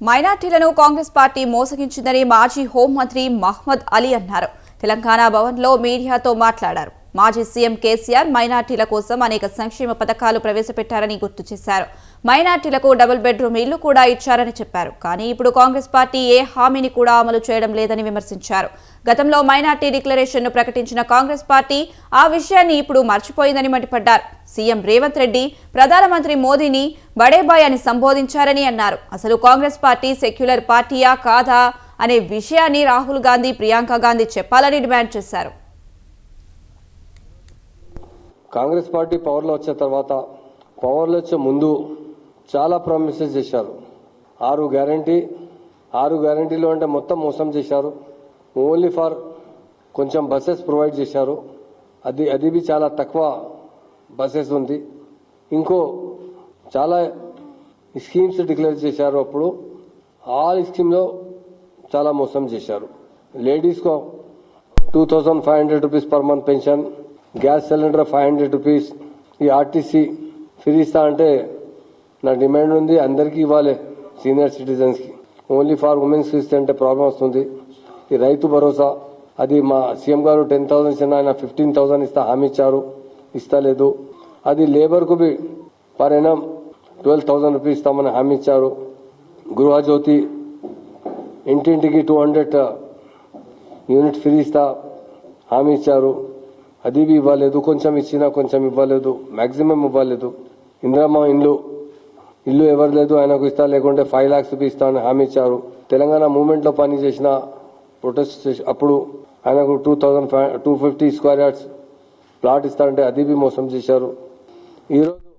మైనార్టీలను Congress party మోసగించిందని మాజీ హోంమంత్రి మహ్మద్ అలీ అన్నారు. తెలంగాణ భవన్లో మీడియాతో మాట్లాడారు. మాజీ సీఎం కేసీఆర్ మైనార్టీల కోసం అనేక సంక్షేమ పథకాలు ప్రవేశపెట్టారని గుర్తు చేశారు. మైనార్టీలకు డబుల్ బెడ్రూమ్ ఇల్లు కూడా ఇచ్చారని చెప్పారు. కానీ ఇప్పుడు కాంగ్రెస్ పార్టీ ఏ హామీని కూడా అమలు చేయడం లేదని విమర్శించారు. గతంలో మైనార్టీ డిక్లరేషన్ ను ప్రకటించిన కాంగ్రెస్ పార్టీ ఆ విషయాన్ని ఇప్పుడు మర్చిపోయిందని మండిపడ్డారు. సీఎం రేవంత్ రెడ్డి ప్రధానమంత్రి మోదీని బడేబాయ్ అని సంబోధించారని అన్నారు. అసలు కాంగ్రెస్ పార్టీ సెక్యులర్ పార్టీయా కాదా అనే విషయాన్ని రాహుల్ గాంధీ, ప్రియాంక గాంధీ చెప్పాలని డిమాండ్ చేశారు. కాంగ్రెస్ పార్టీ పవర్లో వచ్చిన తర్వాత, పవర్లో వచ్చే ముందు చాలా ప్రామిసెస్ చేశారు. 6 గ్యారంటీలు అంటే మొత్తం మోసం చేశారు. ఓన్లీ ఫర్ కొంచెం బస్సెస్ ప్రొవైడ్ చేశారు. అది చాలా తక్కువ బస్సెస్ ఉంది. ఇంకో చాలా స్కీమ్స్ డిక్లేర్ చేశారు. అప్పుడు ఆల్ స్కీమ్లో చాలా మోసం చేశారు. లేడీస్కు 2500 rupees per month pension, gas cylinder 500 rupees, ఈ ఆర్టీసీ ఫ్రీ ఇస్తా అంటే నా డిమాండ్ ఉంది, అందరికీ ఇవ్వాలి, సీనియర్ సిటిజన్స్ కి. ఓన్లీ ఫర్ ఉమెన్స్ ఇస్తే అంటే ప్రాబ్లం వస్తుంది. ఈ రైతు భరోసా అది మా సీఎం గారు 10,000 ఇచ్చిన, ఆయన 15,000 ఇస్తా హామీ ఇచ్చారు, ఇస్తలేదు. అది లేబర్ కు బి పర్ ఎనం 12,000 రూపీస్ ఇస్తామని హామీ ఇచ్చారు. గృహజ్యోతి ఇంటింటికి 200 యూనిట్ ఫ్రీ ఇస్తా హామీ ఇచ్చారు. అది బి ఇవ్వలేదు. కొంచెం ఇచ్చినా కొంచెం ఇవ్వలేదు, మాక్సిమం ఇవ్వలేదు. ఇందిరమ్మ ఇల్లు ఎవరు లేదు, ఆయనకు ఇస్తా, లేకుంటే 5 lakhs రూపీస్ ఇస్తా అని హామీ ఇచ్చారు. తెలంగాణ మూవ్మెంట్ లో పని చేసిన ప్రొటెస్ట్ అప్పుడు ఆయనకు 250 స్క్వేర్ యార్డ్స్ ప్లాట్ ఇస్తా అంటే అది బి మోసం చేశారు. ఈరోజు